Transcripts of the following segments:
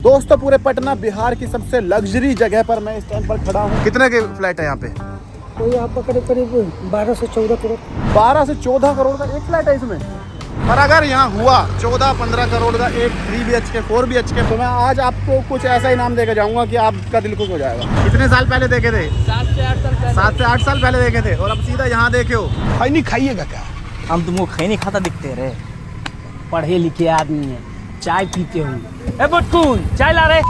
दोस्तों पूरे पटना बिहार की सबसे लग्जरी जगह पर मैं इस टाइम पर खड़ा हूँ। कितने के फ्लैट है यहाँ पे? कोई आपका करीब करीब 12 से 14 करोड़। 12 से 14 करोड़ का एक फ्लैट है इसमें। और अगर यहाँ हुआ 14-15 करोड़ का एक 3 BHK 4 BHK तो मैं आज आपको कुछ ऐसा इनाम देकर जाऊंगा कि आपका दिल खुश हो जाएगा। कितने साल पहले देखे थे? 7 से 8 साल पहले। 7 से 8 साल पहले देखे थे और अब सीधा यहाँ देखे हो। खैनी खाइएगा क्या? हम तुमको खैनी खाता दिखते रहे। पढ़े लिखे आदमी है, चाय पीते होंगे। बुटकून चाय ला रहे।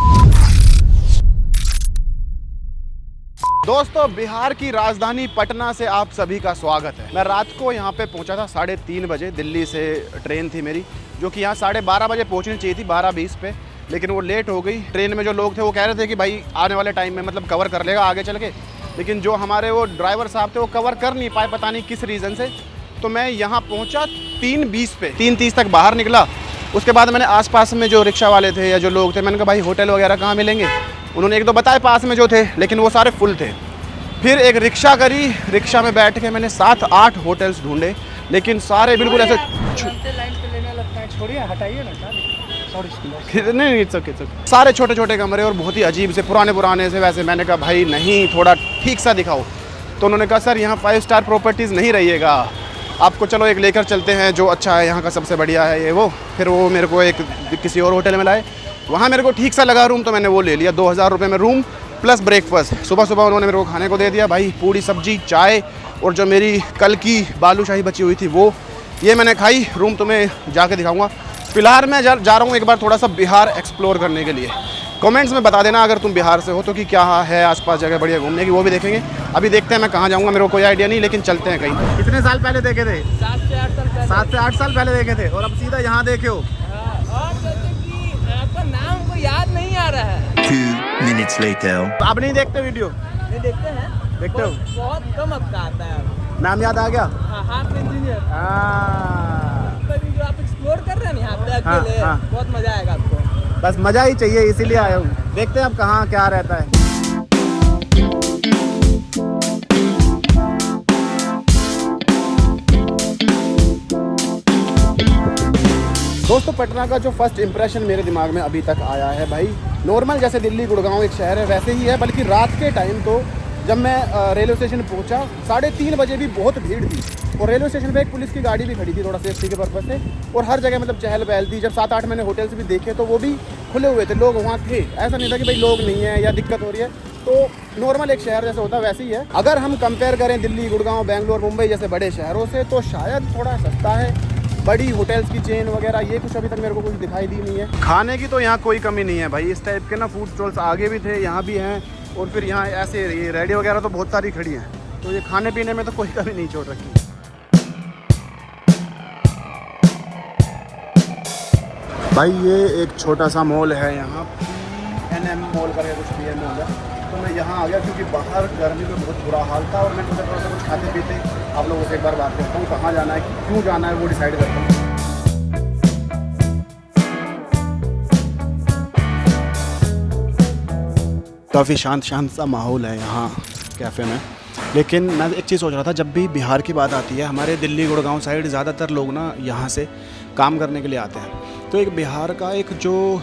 दोस्तों बिहार की राजधानी पटना से आप सभी का स्वागत है। मैं रात को यहाँ पे पहुँचा था 3:30 बजे। दिल्ली से ट्रेन थी मेरी जो कि यहाँ 12:30 बजे पहुँचनी चाहिए थी 12:20 पे, लेकिन वो लेट हो गई। ट्रेन में जो लोग थे वो कह रहे थे कि भाई आने वाले टाइम में मतलब कवर कर लेगा आगे चल के, लेकिन जो हमारे वो ड्राइवर साहब थे वो कवर कर नहीं पाए, पता नहीं किस रीज़न से। तो मैं यहाँ पहुँचा 3:20 पे, 3:30 तक बाहर निकला। उसके बाद मैंने आसपास में जो रिक्शा वाले थे या जो लोग थे, मैंने कहा भाई होटल वगैरह कहाँ मिलेंगे। उन्होंने एक दो बताए पास में जो थे, लेकिन वो सारे फुल थे। फिर एक रिक्शा करी, रिक्शा में बैठ के मैंने 7-8 होटल्स ढूंढे, लेकिन सारे बिल्कुल ऐसे नहीं सारे छोटे छोटे कमरे और बहुत ही अजीब से पुराने से वैसे। मैंने कहा भाई नहीं, थोड़ा ठीक सा दिखाओ। तो उन्होंने कहा सर यहाँ 5 स्टार प्रॉपर्टीज़ नहीं रहिएगा, आपको चलो एक लेकर चलते हैं जो अच्छा है, यहाँ का सबसे बढ़िया है ये वो। फिर वो मेरे को एक किसी और होटल में लाए, वहाँ मेरे को ठीक सा लगा रूम, तो मैंने वो ले लिया। 2000 रुपये में रूम प्लस ब्रेकफास्ट। सुबह सुबह उन्होंने मेरे को खाने को दे दिया भाई, पूरी सब्जी चाय, और जो मेरी कल की बालूशाही बची हुई थी वो ये मैंने खाई। रूम तुम्हें जाके दिखाऊंगा। फिलहाल मैं जा रहा हूँ एक बार थोड़ा सा बिहार एक्सप्लोर करने के लिए। कमेंट्स में बता देना अगर तुम बिहार से हो तो कि क्या है आसपास जगह बढ़िया घूमने की, वो भी देखेंगे। अभी देखते हैं मैं कहाँ जाऊँगा, मेरे को कोई आइडिया नहीं, लेकिन चलते हैं कहीं। कितने साल पहले देखे थे? 7 से 8 साल पहले। 7 से 8 साल पहले देखे थे और अब सीधा यहाँ देखे हो। और जैसे कि आपका नाम को याद नहीं आ रहा है। 2 minutes later. आप नहीं देखते वीडियो? नहीं देखते हैं, देखते हो? बहुत कम आपका आता है। नाम याद आ गया? Heart engineer. जो आप एक्सप्लोर कर रहे हैं ना यहाँ पे अकेले, हाँ। बहुत मजा आएगा आपको। बस मज़ा ही चाहिए, इसीलिए आया हूँ। देखते हैं अब कहाँ क्या रहता है। दोस्तों पटना का जो फर्स्ट इंप्रेशन मेरे दिमाग में अभी तक आया है भाई, नॉर्मल जैसे दिल्ली गुड़गांव एक शहर है वैसे ही है, बल्कि रात के टाइम तो जब मैं रेलवे स्टेशन पहुंचा 3:30 बजे भी बहुत भीड़ थी, और रेलवे स्टेशन पे एक पुलिस की गाड़ी भी खड़ी थी थोड़ा सेफ्टी के पर्पज़ से, और हर जगह मतलब चहल पहल थी। जब 7-8 मैंने होटल्स भी देखे तो वो भी खुले हुए थे, लोग वहाँ थे। ऐसा नहीं था कि भाई लोग नहीं है या दिक्कत हो रही है। तो नॉर्मल एक शहर जैसा होता है वैसे ही है। अगर हम कंपेयर करें दिल्ली गुड़गांव बेंगलोर मुंबई जैसे बड़े शहरों से तो शायद थोड़ा सस्ता है। बड़ी होटल्स की चेन वगैरह ये कुछ अभी तक मेरे को कुछ दिखाई दी नहीं है। खाने की तो यहाँ कोई कमी नहीं है भाई, इस टाइप के ना फूड स्टॉल्स आगे भी थे, यहाँ भी हैं, और फिर यहाँ ऐसे ये रेडी वगैरह तो बहुत सारी खड़ी हैं। तो ये खाने पीने में तो कोई कमी नहीं छोड़ रखी। भाई ये एक छोटा सा मॉल है यहाँ, NM मॉल करके कुछ भी मॉल है। तो मैं यहाँ आ गया क्योंकि बाहर गर्मी में बहुत बुरा हाल था, और मैं सोचा थोड़ा सा कुछ खाते पीते आप लोगों से एक बार बात करता हूँ, कहाँ जाना है क्यों जाना है वो डिसाइड करता हूँ। काफ़ी शांत सा माहौल है यहाँ कैफ़े में, लेकिन मैं एक चीज़ सोच रहा था, जब भी बिहार की बात आती है हमारे दिल्ली गुड़गांव साइड ज़्यादातर लोग ना यहाँ से काम करने के लिए आते हैं। तो एक बिहार का एक जो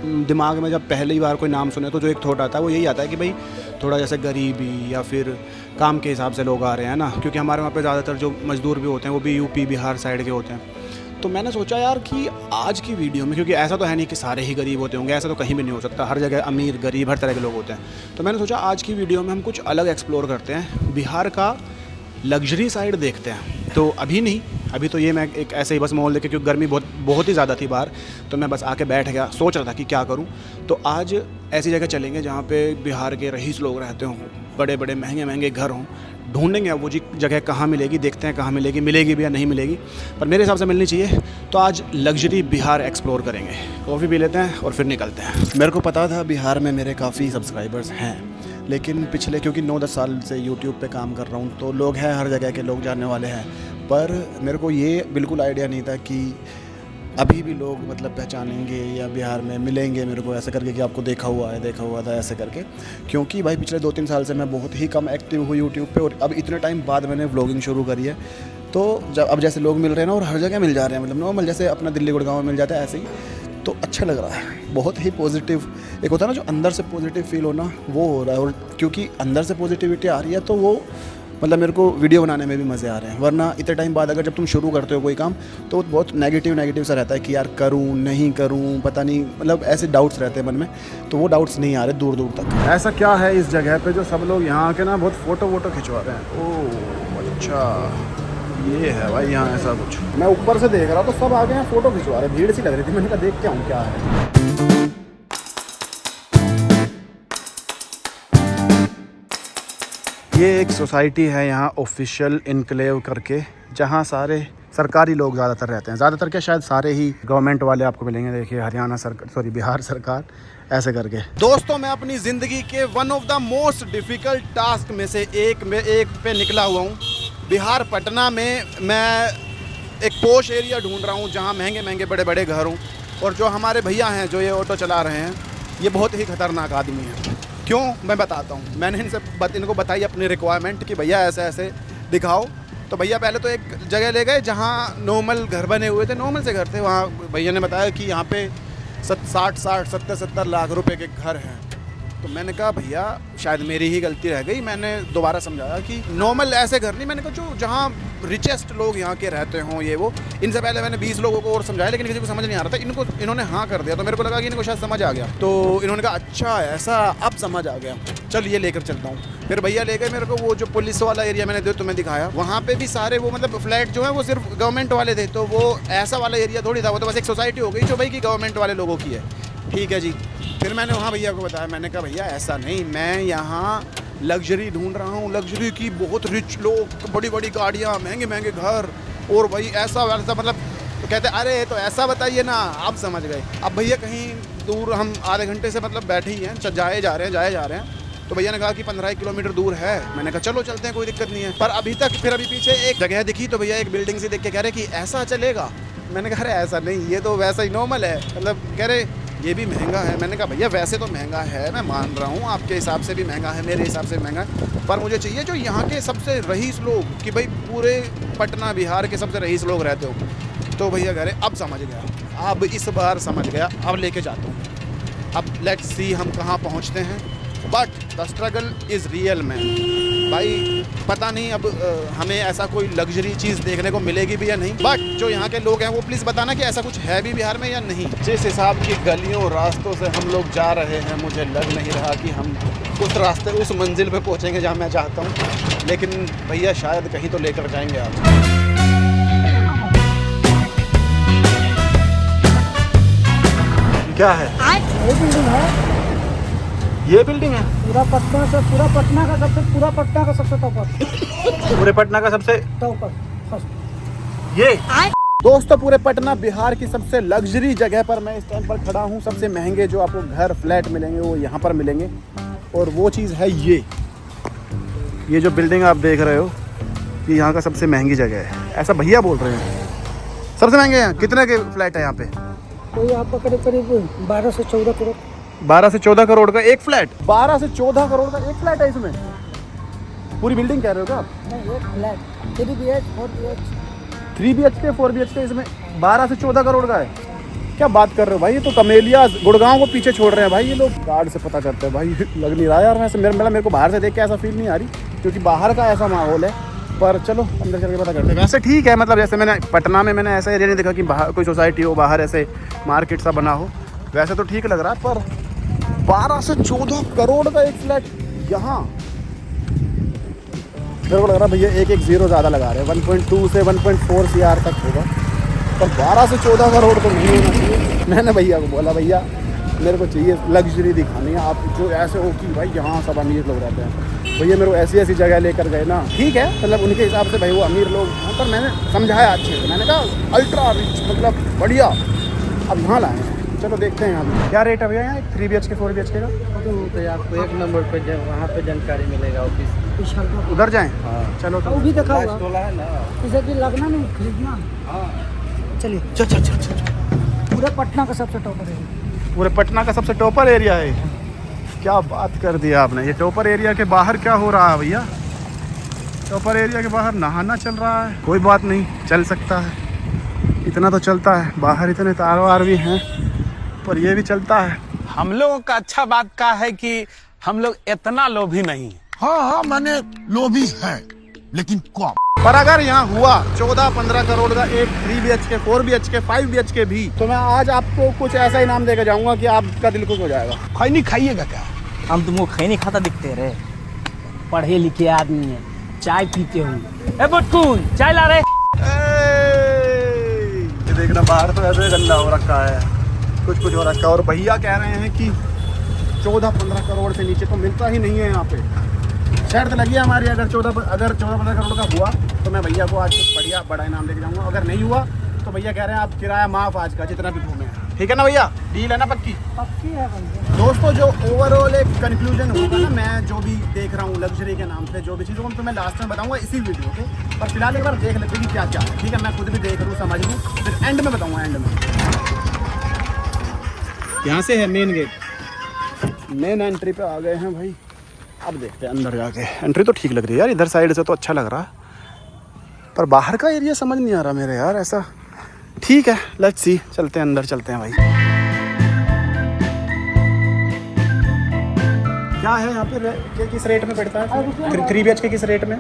दिमाग में जब पहली बार कोई नाम सुने तो जो एक थॉट आता है वो यही आता है कि भाई थोड़ा जैसे गरीबी या फिर काम के हिसाब से लोग आ रहे हैं ना, क्योंकि हमारे वहाँ पे ज़्यादातर जो मज़दूर भी होते हैं वो भी यूपी बिहार साइड के होते हैं। तो मैंने सोचा यार कि आज की वीडियो में, क्योंकि ऐसा तो है नहीं कि सारे ही गरीब होते होंगे, ऐसा तो कहीं भी नहीं हो सकता, हर जगह अमीर गरीब हर तरह के लोग होते हैं। तो मैंने सोचा आज की वीडियो में हम कुछ अलग एक्सप्लोर करते हैं, बिहार का लग्जरी साइड देखते हैं। तो अभी नहीं, अभी तो ये मैं एक ऐसे ही बस माहौल देखे, क्योंकि गर्मी बहुत ही ज़्यादा थी बाहर, तो मैं बस आके बैठ गया, सोच रहा था कि क्या करूं। तो आज ऐसी जगह चलेंगे जहाँ पे बिहार के रईस लोग रहते हों, बड़े बड़े महंगे घर हों। ढूंढेंगे अब वो जी जगह कहाँ मिलेगी, देखते हैं कहाँ मिलेगी, मिलेगी भी या नहीं मिलेगी, पर मेरे हिसाब से मिलनी चाहिए। तो आज लग्जरी बिहार एक्सप्लोर करेंगे, कॉफ़ी पी लेते हैं और फिर निकलते हैं। मेरे को पता था बिहार में मेरे काफ़ी सब्सक्राइबर्स हैं, लेकिन पिछले क्योंकि 9-10 साल से यूट्यूब पे काम कर रहा हूँ तो लोग हैं, हर जगह के लोग जानने वाले हैं, पर मेरे को ये बिल्कुल आइडिया नहीं था कि अभी भी लोग मतलब पहचानेंगे या बिहार में मिलेंगे मेरे को ऐसे करके कि आपको देखा हुआ था ऐसे करके। क्योंकि भाई पिछले 2-3 साल से मैं बहुत ही कम एक्टिव हूँ यूट्यूब पे, और अब इतने टाइम बाद मैंने व्लॉगिंग शुरू करी है। तो जब अब जैसे लोग मिल रहे हैं ना, और हर जगह मिल जा रहे हैं, मतलब नॉर्मल जैसे अपना दिल्ली गुड़गांव में मिल जाता है ऐसे ही। तो अच्छा लग रहा है, बहुत ही पॉजिटिव। एक होता है ना जो अंदर से पॉजिटिव फील होना, वो हो रहा है। और क्योंकि अंदर से पॉजिटिविटी आ रही है तो वो मतलब मेरे को वीडियो बनाने में भी मज़े आ रहे हैं। वरना इतने टाइम बाद अगर जब तुम शुरू करते हो कोई काम तो बहुत नेगेटिव सा रहता है कि यार करूँ नहीं करूँ, पता नहीं, मतलब ऐसे डाउट्स रहते हैं मन में। तो वो डाउट्स नहीं आ रहे दूर दूर तक। ऐसा क्या है इस जगह पे जो सब लोग यहाँ के ना बहुत फ़ोटो वोटो खिंचवा रहे हैं? ओह अच्छा, ये है भाई यहाँ ऐसा कुछ। मैं ऊपर से देख रहा तो सब आ गए हैं फ़ोटो खिंचवा रहे, भीड़ सी लग रही थी। मैंने कहा देख के आऊँ क्या है। ये एक सोसाइटी है यहाँ ऑफिशियल इनक्लेव करके, जहाँ सारे सरकारी लोग ज़्यादातर रहते हैं। ज़्यादातर क्या, शायद सारे ही गवर्नमेंट वाले आपको मिलेंगे। देखिए हरियाणा सरकार, सॉरी बिहार सरकार, ऐसे करके। दोस्तों मैं अपनी ज़िंदगी के one of the most difficult task में से एक पे निकला हुआ हूँ। बिहार पटना में मैं एक पोश एरिया ढूंढ रहा हूँ जहाँ महंगे महंगे बड़े बड़े घर हों। और जो हमारे भैया हैं जो ये ऑटो चला रहे हैं, ये बहुत ही ख़तरनाक आदमी हैं। क्यों, मैं बताता हूँ। मैंने इनको बताई अपनी रिक्वायरमेंट कि भैया ऐसे ऐसे दिखाओ। तो भैया पहले तो एक जगह ले गए जहाँ नॉर्मल घर बने हुए थे, नॉर्मल से घर थे। वहाँ भैया ने बताया कि यहाँ पे 70 लाख रुपए के घर हैं। तो मैंने कहा भैया शायद मेरी ही गलती रह गई। मैंने दोबारा समझाया कि नॉर्मल ऐसे घर नहीं, मैंने कहा जो जहाँ रिचेस्ट लोग यहाँ के रहते हों ये वो। इनसे पहले मैंने 20 लोगों को और समझाया लेकिन किसी को समझ नहीं आ रहा था। इन्होंने हाँ कर दिया तो मेरे को लगा कि इनको शायद समझ आ गया। तो इन्होंने कहा अच्छा ऐसा, अब समझ आ गया, चल ये लेकर चलता हूँ। फिर भैया ले गए मेरे को वो जो पुलिस वाला एरिया मैंने जो तुम्हें दिखाया, वहाँ पे भी सारे वो मतलब फ्लैट जो है वो सिर्फ गवर्नमेंट वाले थे। तो वो ऐसा वाला एरिया थोड़ी था, वो तो बस एक सोसाइटी हो गई जो भाई की गवर्नमेंट वाले लोगों की है। ठीक है जी। फिर मैंने वहाँ भैया को बताया, मैंने कहा भैया ऐसा नहीं, मैं यहाँ लग्जरी ढूंढ रहा हूँ, लग्जरी की, बहुत रिच लोग, बड़ी बड़ी गाड़ियाँ, महंगे महंगे घर, और भाई ऐसा वैसा मतलब। तो कहते अरे तो ऐसा बताइए ना, आप समझ गए। अब भैया कहीं दूर, हम आधे घंटे से मतलब बैठे ही हैं, जाए जा रहे हैं। तो भैया ने कहा कि 15 किलोमीटर दूर है। मैंने कहा चलो चलते हैं, कोई दिक्कत नहीं है। पर अभी पीछे एक जगह दिखी तो भैया एक बिल्डिंग से देख के कह रहे कि ऐसा चलेगा। मैंने कहा अरे ऐसा नहीं, ये तो वैसा ही नॉर्मल है। मतलब कह रहे ये भी महंगा है। मैंने कहा भैया वैसे तो महंगा है, मैं मान रहा हूँ, आपके हिसाब से भी महंगा है, मेरे हिसाब से महंगा है, पर मुझे चाहिए जो यहाँ के सबसे रईस लोग, कि भाई पूरे पटना बिहार के सबसे रईस लोग रहते हो। तो भैया कह रहे अब समझ गया, अब इस बार समझ गया, अब लेके जाता हूँ। अब लेट्स सी हम कहाँ पहुँचते हैं। But the struggle is real man. भाई पता नहीं अब हमें ऐसा कोई लग्जरी चीज़ देखने को मिलेगी भी या नहीं। बट जो यहाँ के लोग हैं वो प्लीज़ बताना कि ऐसा कुछ है भी बिहार में या नहीं। जिस हिसाब की गलियों रास्तों से हम लोग जा रहे हैं, मुझे लग नहीं रहा कि हम उस रास्ते उस मंजिल पे पहुँचेंगे जहाँ मैं चाहता हूँ। लेकिन भैया शायद कहीं तो लेकर जाएंगे आप। क्या है? ये बिल्डिंग है पूरा पटना का सबसे टॉपर। पूरे पटना का सबसे टॉपर ये। दोस्तों पूरे पटना बिहार की सबसे लग्जरी जगह पर मैं इस टाइम पर खड़ा हूँ। सबसे महंगे जो आपको घर फ्लैट मिलेंगे वो यहाँ पर मिलेंगे। और वो चीज़ है ये जो बिल्डिंग आप देख रहे हो, ये यहाँ का सबसे महंगी जगह है, ऐसा भैया बोल रहे हैं। सबसे महंगे हैं। कितने के फ्लैट है यहाँ पे? कोई आपका करीब 12 से 14 करोड़। 12 से 14 करोड़ का एक फ्लैट? 12 से 14 करोड़ का एक फ्लैट है इसमें? पूरी बिल्डिंग कह रहे हो क्या आप? नहीं, एक फ्लैट 3 BHK 4 BHK इसमें 12 से 14 करोड़ का है। क्या बात कर रहे हो भाई, ये तो कमेलिया गुड़गांव को पीछे छोड़ रहे हैं भाई ये लोग। कार्ड से पता करते हैं भाई, लग नहीं रहा यार। वैसे मेरे को बाहर से देख के ऐसा फील नहीं आ रही, क्योंकि बाहर का ऐसा माहौल है। पर चलो अंदर चल के पता करते हैं। वैसे ठीक है, मतलब जैसे मैंने पटना में मैंने ऐसा एरिया नहीं देखा कि बाहर कोई सोसाइटी हो, बाहर ऐसे मार्केट सा बना हो। वैसे तो ठीक लग रहा है, पर 12 से 14 करोड़ का एक फ्लैट यहाँ, मेरे को लग रहा है भैया एक ज़ीरो ज़्यादा लगा रहे हैं। 1.2 से 1.4 CR तक होगा, पर 12 से 14 करोड़ तो नहीं होना चाहिए। मैंने भैया को बोला भैया मेरे को चाहिए लग्जरी दिखानी है, आप जो ऐसे हो कि भाई यहाँ सब अमीर लोग रहते हैं। भैया मेरे को ऐसी जगह लेकर गए ना, ठीक है मतलब उनके हिसाब से भाई वो अमीर लोग हैं, पर मैंने समझाया अच्छे से। मैंने कहा अल्ट्रा रिच मतलब बढ़िया, अब यहाँ लाए हैं। चलो देखते हैं यहाँ क्या रेट है भैया यहाँ 3 BHK 4 BHK का? तो आपको एक नंबर पे वहाँ पे जानकारी मिलेगा ऑफिस। उधर जाएँ? हाँ चलो वो भी देखा होगा, टोला है ना, इसे भी लगना नहीं खरीदना। हाँ चलिए चल। पूरे पटना का सबसे टॉपर है। पूरे पटना का सबसे टॉपर एरिया है। क्या बात कर दिया आपने। ये टॉपर एरिया के बाहर क्या हो रहा है भैया? टॉपर एरिया के बाहर नहाना चल रहा है। कोई बात नहीं, चल सकता है, इतना तो चलता है। बाहर इतने तार वार भी हैं, पर ये भी चलता है। हम लोगों का अच्छा बात का है कि हम लोग इतना लोभी नहीं है। हाँ मैंने लोभी है लेकिन कम। पर अगर यहाँ हुआ 14-15 करोड़ का एक 3 BHK 4 BHK 5 BHK भी, तो मैं आज आपको कुछ ऐसा इनाम देकर जाऊंगा कि आपका दिल खुश हो जाएगा। खैनी खाइएगा क्या? हम तुमको खैनी खाता दिखते रहे, पढ़े लिखे आदमी है, चाय पीते होंगे। ए बुटकून चाय ला रहे। ये देखना बाहर तो ऐसे गंदा हो रखा है, कुछ हो रखा है। और भैया कह रहे हैं कि 14-15 करोड़ से नीचे तो मिलता ही नहीं है यहाँ पे। शर्त लगी है हमारी, अगर 14-15 करोड़ का हुआ तो मैं भैया को आज कुछ बढ़िया बड़ा इनाम लेके जाऊंगा। अगर नहीं हुआ तो भैया कह रहे हैं आप किराया माफ आज का, जितना भी घूमे। ठीक है ना भैया, डील है ना पक्की? पक्की है बंदे। दोस्तों जो ओवरऑल एक कंक्लूजन होगा ना, मैं जो भी देख रहा हूँ लग्जरी के नाम पे जो भी चीज़ों को तो मैं लास्ट में बताऊंगा इसी वीडियो के। पर फिलहाल एक बार देख लेते कि क्या क्या है। ठीक है, मैं खुद भी देख लूँ, समझ लूँ, फिर एंड में बताऊँगा। एंड में यहाँ से है मेन गेट, मेन एंट्री पे आ गए हैं भाई। अब देखते हैं अंदर जाके। एंट्री तो ठीक लग रही है यार, इधर साइड से तो अच्छा लग रहा है, पर बाहर का एरिया समझ नहीं आ रहा मेरे यार ऐसा। ठीक है, लेट्स सी, चलते हैं अंदर, चलते हैं भाई। क्या है यहाँ पे, किस रेट में पड़ता है 3 BHK किस रेट में?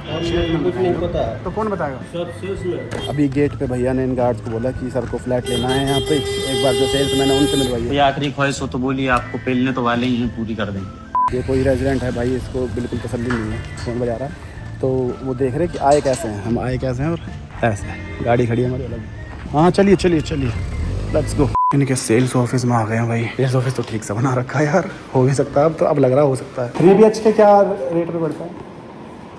कुछ नहीं पता तो कौन बताएगा? अभी गेट पे भैया ने इन गार्ड्स को बोला कि सर को फ्लैट लेना है यहाँ पे, एक बार जो सेल्समैन है उनसे मिलवाइए। ये आखिरी ख्वाहिश हो तो बोलिए, आपको पेलने तो वाले ही हैं, पूरी कर देंगे। ये कोई रेजिडेंट है भाई, इसको बिल्कुल तसल्ली नहीं है, फ़ोन बजा रहा है। तो वो देख रहे कि आए कैसे हैं, हम आए कैसे हैं और ऐसे गाड़ी खड़ी है हमारी अलग। हाँ चलिए चलिए चलिए, लेट्स गो। इनके सेल्स ऑफिस में आ गए हैं भाई। सेल्स ऑफिस तो ठीक से बना रखा है यार, हो भी सकता है अब तो, अब लग रहा हो सकता है। 3 BHK क्या रेट में पड़ता है?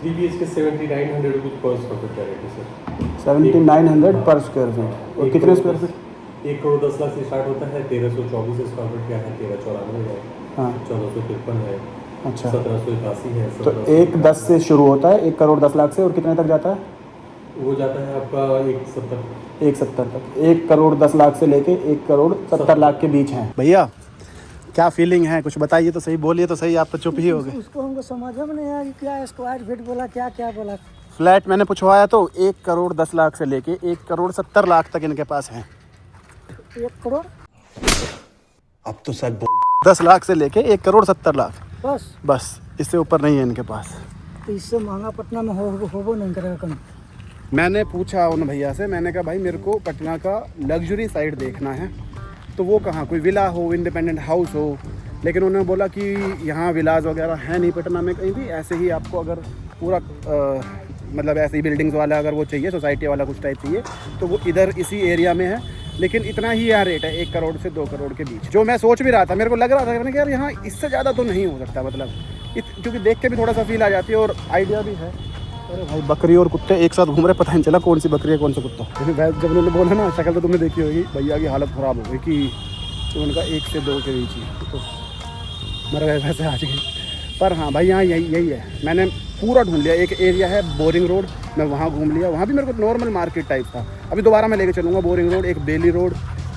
3 BHK 7900 रुपीज़ पर स्क्वायर फीट का रेट है सर। 7900 पर स्क्वायर फीट। और कितने स्क्वायर फीट? 1 करोड़ 10 लाख से स्टार्ट होता है, 1324 स्क्वायर फीट का है, 1394 है, हाँ 1453 है, अच्छा 1781 है। तो 1-10 से शुरू होता है, 1 करोड़ 10 लाख से, और कितने तक जाता है? वो जाता है आपका 170 तक। 1 करोड़ 10 लाख से लेके 1 करोड़ 70 लाख के बीच है। भैया क्या फीलिंग है, कुछ बताइए तो सही, बोलिए तो सही, आप तो चुप ही हो गए। उसको हमको समझ में नहीं आया कि क्या स्क्वायर फीट बोला, क्या क्या बोला। फ्लैट मैंने पूछवाया तो 1 करोड़ 10 लाख से लेके 1 करोड़ 70 लाख तक इनके पास है। 1 करोड़ अब तो सच बोल 10 लाख से लेके 1 करोड़ 70 लाख, बस इससे ऊपर नहीं है इनके पास। तो इससे महंगा पटना में हो नहीं करेगा कहीं। मैंने पूछा उन भैया से, मैंने कहा भाई मेरे को पटना का लग्जरी साइड देखना है, तो वो कहाँ, कोई विला हो, इंडिपेंडेंट हाउस हो, लेकिन उन्होंने बोला कि यहाँ विलाज वगैरह है नहीं पटना में कहीं भी। ऐसे ही आपको अगर पूरा मतलब ऐसे ही बिल्डिंग्स वाला अगर वो चाहिए, सोसाइटी वाला कुछ टाइप चाहिए, तो वो इधर इसी एरिया में है। लेकिन इतना ही यहाँ रेट है, 1 करोड़ से 2 करोड़ के बीच, जो मैं सोच भी रहा था। मेरे को लग रहा था मैंने कि यार यहाँ इससे ज़्यादा तो नहीं हो सकता, मतलब क्योंकि देख के भी थोड़ा सा फील आ जाती है और आइडिया भी है। अरे भाई बकरी और कुत्ते एक साथ घूम रहे, पता नहीं चला कौन सी बकरी है कौन सा कुत्ता। जब उन्होंने बोला ना, शक्ल तो तुमने देखी होगी, भैया की हालत ख़राब हो गई कि तो उनका 1 से 2 के बीच ही तो मर गए वैसे आज गए। पर हाँ भाई यहाँ यही है, मैंने पूरा ढूंढ लिया। एक एरिया है बोरिंग रोड, मैं वहाँ घूम लिया, वहाँ भी मेरे को नॉर्मल मार्केट टाइप था। अभी दोबारा मैं लेके चलूँगा बोरिंग रोड, एक बेली रोड,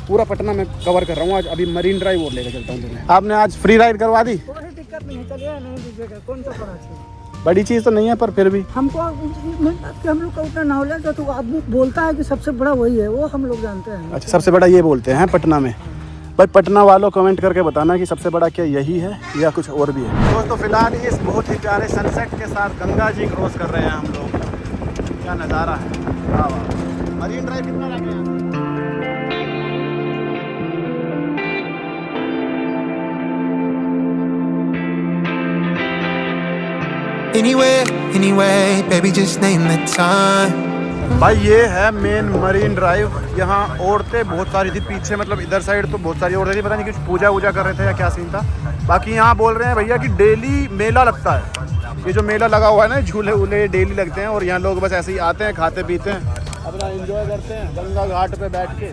पूरा पटना में कवर कर रहा हूँ आज। अभी मरीन ड्राइव और लेके चलता हूँ तुम्हें। आपने आज फ्री राइड करवा दी? कोई दिक्कत नहीं, चलिए नहीं दीजिएगा, कौन सा बड़ा चीज़, बड़ी चीज़ तो नहीं है, पर फिर भी हमको हम लोग का उतना नॉलेज है। तो आदमी बोलता है कि सबसे बड़ा वही है, वो हम लोग जानते हैं। अच्छा, सबसे बड़ा ये बोलते हैं पटना में। भाई पटना वालों कमेंट करके बताना कि सबसे बड़ा क्या यही है या कुछ और भी है। दोस्तों फिलहाल इस बहुत ही प्यारे सनसेट के साथ गंगा जी क्रॉस कर रहे हैं हम लोग। क्या नज़ारा है, वाह वाह। मरीन ड्राइव कितना लगे हैं? Anyway, baby, just name the time. भाई ये है मेन मरीन ड्राइव। यहाँ औरतें बहुत सारी थी पीछे, मतलब इधर साइड तो बहुत सारी औरतें थी, पता नहीं कुछ पूजा वूजा कर रहे थे या क्या सीन था। बाकी यहाँ बोल रहे हैं भैया कि डेली मेला लगता है। ये जो मेला लगा हुआ है ना, झूले वूले डेली लगते हैं और यहाँ लोग बस ऐसे ही आते हैं, खाते पीते हैं, अपना एंजॉय करते हैं गंगा घाट पे बैठ के।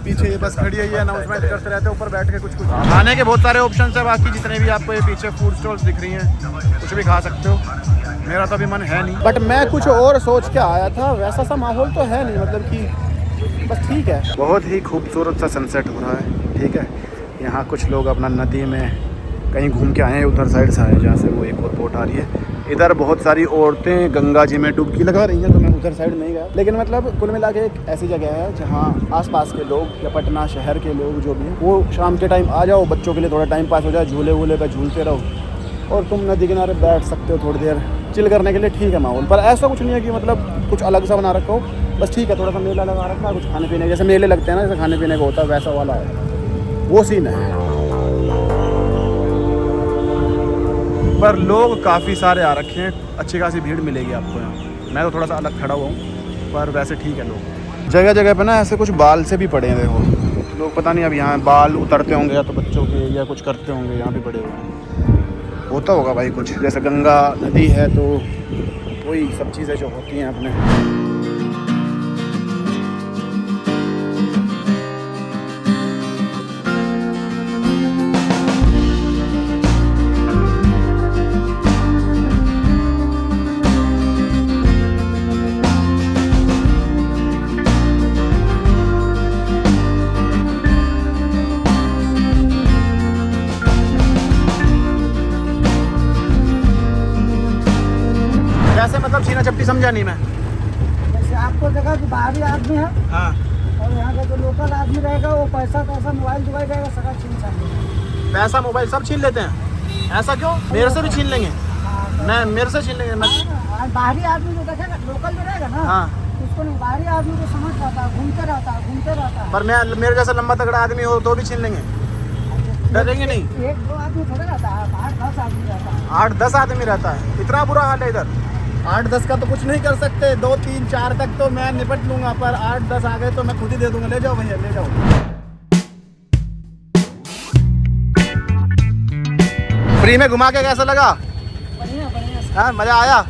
पीछे ये बस खड़ी है, ये अनाउंसमेंट करते रहते हैं ऊपर बैठ के कुछ खाने के बहुत सारे ऑप्शन है। बाकी जितने भी आपको ये पीछे फूड स्टॉल्स दिख रही हैं, कुछ भी खा सकते हो। मेरा तो अभी मन है नहीं, बट मैं कुछ और सोच के आया था। वैसा सा माहौल तो है नहीं, मतलब कि बस ठीक है। बहुत ही खूबसूरत सा सनसेट हो रहा है, ठीक है। यहाँ कुछ लोग अपना नदी में कहीं घूम के आए हैं, उधर साइड से आए जहाँ से वो एक और बोट आ रही है। इधर बहुत सारी औरतें गंगा जी में डुबकी लगा रही हैं, तो मैं उधर साइड नहीं गया। लेकिन मतलब कुल मिला के एक ऐसी जगह है जहाँ आसपास के लोग या पटना शहर के लोग जो भी हैं वो शाम के टाइम आ जाओ, बच्चों के लिए थोड़ा टाइम पास हो जाए, झूले वूले पे झूलते रहो और तुम नदी किनारे बैठ सकते हो थोड़ी देर चिल करने के लिए। ठीक है माहौल, पर ऐसा कुछ नहीं है कि मतलब कुछ अलग सा बना रखा हो, बस ठीक है थोड़ा सा मेला लगा रखा है, कुछ खाने पीने जैसे मेले लगते हैं ना, जैसे खाने पीने का होता है वैसा वाला है, वो सीन है। पर लोग काफ़ी सारे आ रखे हैं, अच्छी खासी भीड़ मिलेगी आपको यहाँ। मैं तो थोड़ा सा अलग खड़ा हुआ हूँ, पर वैसे ठीक है। लोग जगह जगह पे ना ऐसे कुछ बाल से भी पड़े हैं, देखो लोग पता नहीं अब यहाँ बाल उतरते होंगे या तो बच्चों के या कुछ करते होंगे, यहाँ भी पड़े हुए हैं। होता होगा भाई कुछ, जैसे गंगा नदी है तो वही सब चीज़ें जो होती हैं अपने। कैसे मतलब छीना झपटी समझा नहीं मैं। जैसे आपको देखा कि बाहरी आदमी है हाँ, और यहाँ का जो लोकल आदमी रहेगा वो पैसा मोबाइल दुबाई रहेगा, सारा छीन छान पैसा मोबाइल सब छीन लेते हैं। ऐसा क्यों? मेरे से भी छीन लेंगे? मैं मेरे से छीन लेंगे मैं। बाहरी आदमी जो देखेगा, लोकल जो रहेगा ना, हाँ, उसको नहीं, बाहरी आदमी को समझ जाता है, घूमते रहता है। पर मैं मेरे जैसा लंबा तगड़ा आदमी हो तो भी छीन लेंगे? डरेंगे नहीं? एक दो आदमी थोड़ा रहता है, 8-10 आदमी रहता है। 8-10 आदमी रहता है, इतना बुरा हाल है इधर? 8-10 का तो कुछ नहीं कर सकते, 2, 3, 4 तक तो मैं निपट लूंगा, पर 8-10 आ गए तो मैं खुद ही दे दूंगा। ले जाओ भैया, ले जाओ। फ्री में घुमा के कैसा लगा? बढ़िया। हाँ, मजा आया?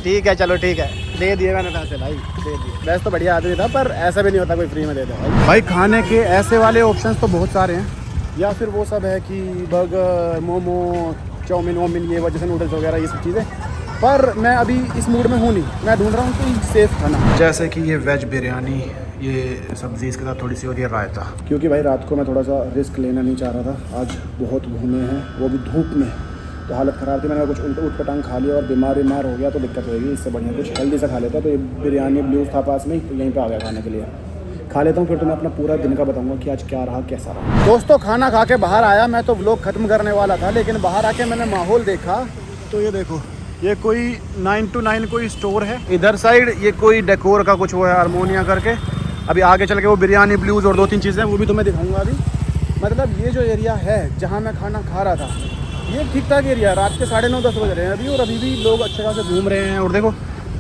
ठीक है, चलो ठीक है, दे दिए मैंने पैसे भाई, दे दिए। वैसे तो बढ़िया आदमी था, पर ऐसा भी नहीं होता कोई फ्री में दे दे भाई। खाने के ऐसे वाले ऑप्शंस तो बहुत सारे हैं, या फिर वो सब है कि बर्गर, मोमो, चाउमीन वाउमीन, ये वजह से नूडल्स वगैरह ये सब चीज़ें। पर मैं अभी इस मूड में हूँ नहीं, मैं ढूंढ रहा हूँ कोई सेफ खाना, जैसे कि ये वेज बिरयानी, ये सब्जी इसके साथ थोड़ी सी और ये रायता। क्योंकि भाई रात को मैं थोड़ा सा रिस्क लेना नहीं चाह रहा था, आज बहुत घूमे हैं, वो भी धूप में, तो हालत ख़राब थी। मैंने कुछ उठ पटांग खा लिया और बीमार हो गया तो दिक्कत होगी। इससे बढ़िया कुछ हेल्दी सा खा लेता, तो ये बिरयानी ब्लूज था पास में, तो यहीं पे आ गया खाने के लिए। खा लेता हूँ, फिर तो मैं अपना पूरा दिन का बताऊंगा कि आज क्या रहा कैसा रहा। दोस्तों खाना खा के बाहर आया, मैं तो व्लॉग ख़त्म करने वाला था, लेकिन बाहर आके मैंने माहौल देखा तो ये देखो, ये कोई 9 to 9 कोई स्टोर है। इधर साइड ये कोई डेकोर का कुछ वो है, हारमोनिया करके। अभी आगे चल के वो बिरयानी ब्लूज और 2-3 चीज़ें वो भी तुम्हें दिखाऊंगा अभी। मतलब ये जो एरिया है जहाँ मैं खाना खा रहा था, ये ठीक ठाक एरिया है। रात के 9:30-10 बज रहे हैं अभी, और अभी भी लोग अच्छे खासे घूम रहे हैं, और देखो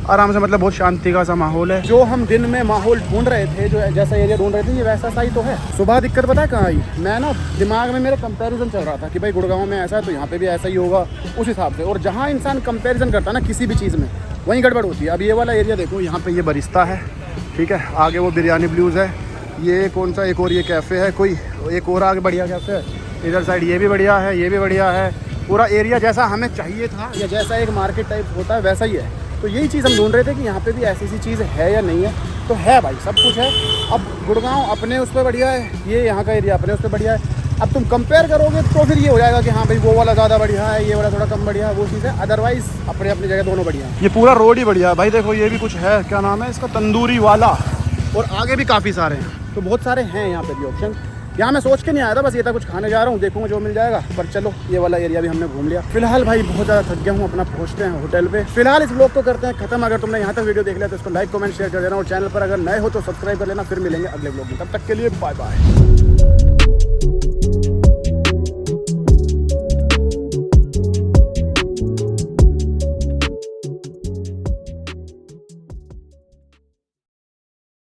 आराम से, मतलब बहुत शांति का सा माहौल है। जो हम दिन में माहौल ढूंढ रहे थे, जो जैसा एरिया ढूंढ रहे थे, ये वैसा सा ही तो है। सुबह दिक्कत पता है कहाँ आई? मैं ना दिमाग में मेरे कंपैरिजन चल रहा था कि भाई गुड़गांव में ऐसा है तो यहाँ पे भी ऐसा ही होगा, उस हिसाब से। और जहाँ इंसान कंपैरिजन करता है ना किसी भी चीज़ में, वहीं गड़बड़ होती है। अब ये वाला एरिया देखो, यहाँ पे ये बरिस्ता है, ठीक है, आगे वो बिरयानी ब्लूज है, ये कौन सा एक और ये कैफ़े है, कोई एक और आगे बढ़िया कैफ़े है, इधर साइड ये भी बढ़िया है, ये भी बढ़िया है। पूरा एरिया जैसा हमें चाहिए था, या जैसा एक मार्केट टाइप होता है वैसा ही है। तो यही चीज़ हम ढूंढ रहे थे कि यहाँ पे भी ऐसी चीज़ है या नहीं है। तो है भाई, सब कुछ है। अब गुड़गांव अपने उस पर बढ़िया है, ये यहाँ का एरिया अपने उस पर बढ़िया है। अब तुम कंपेयर करोगे तो फिर ये हो जाएगा कि हाँ भाई वो वाला ज़्यादा बढ़िया है, ये वाला थोड़ा कम बढ़िया है, वो चीज़ है। अदरवाइज़ अपने अपनी जगह दोनों बढ़िया है। ये पूरा रोड ही बढ़िया है भाई। देखो ये भी कुछ है, क्या नाम है इसका, तंदूरी वाला, और आगे भी काफ़ी सारे हैं। तो बहुत सारे हैं यहाँ पे भी ऑप्शन। यहाँ मैं सोच के नहीं आया था, बस ये था कुछ खाने जा रहा हूँ, देखूंगा जो मिल जाएगा। पर चलो, ये वाला एरिया भी हमने घूम लिया। फिलहाल भाई बहुत ज़्यादा थक गया हूँ, अपना पहुँचते हैं होटल पे। फिलहाल इस व्लॉग को करते हैं खत्म। अगर तुमने यहाँ तक वीडियो देख लिया तो इसको लाइक कमेंट शेयर कर देना, और चैनल पर अगर नए हो तो सब्सक्राइब कर लेना। फिर मिलेंगे अगले व्लॉग में, तब तक के लिए बाय बाय।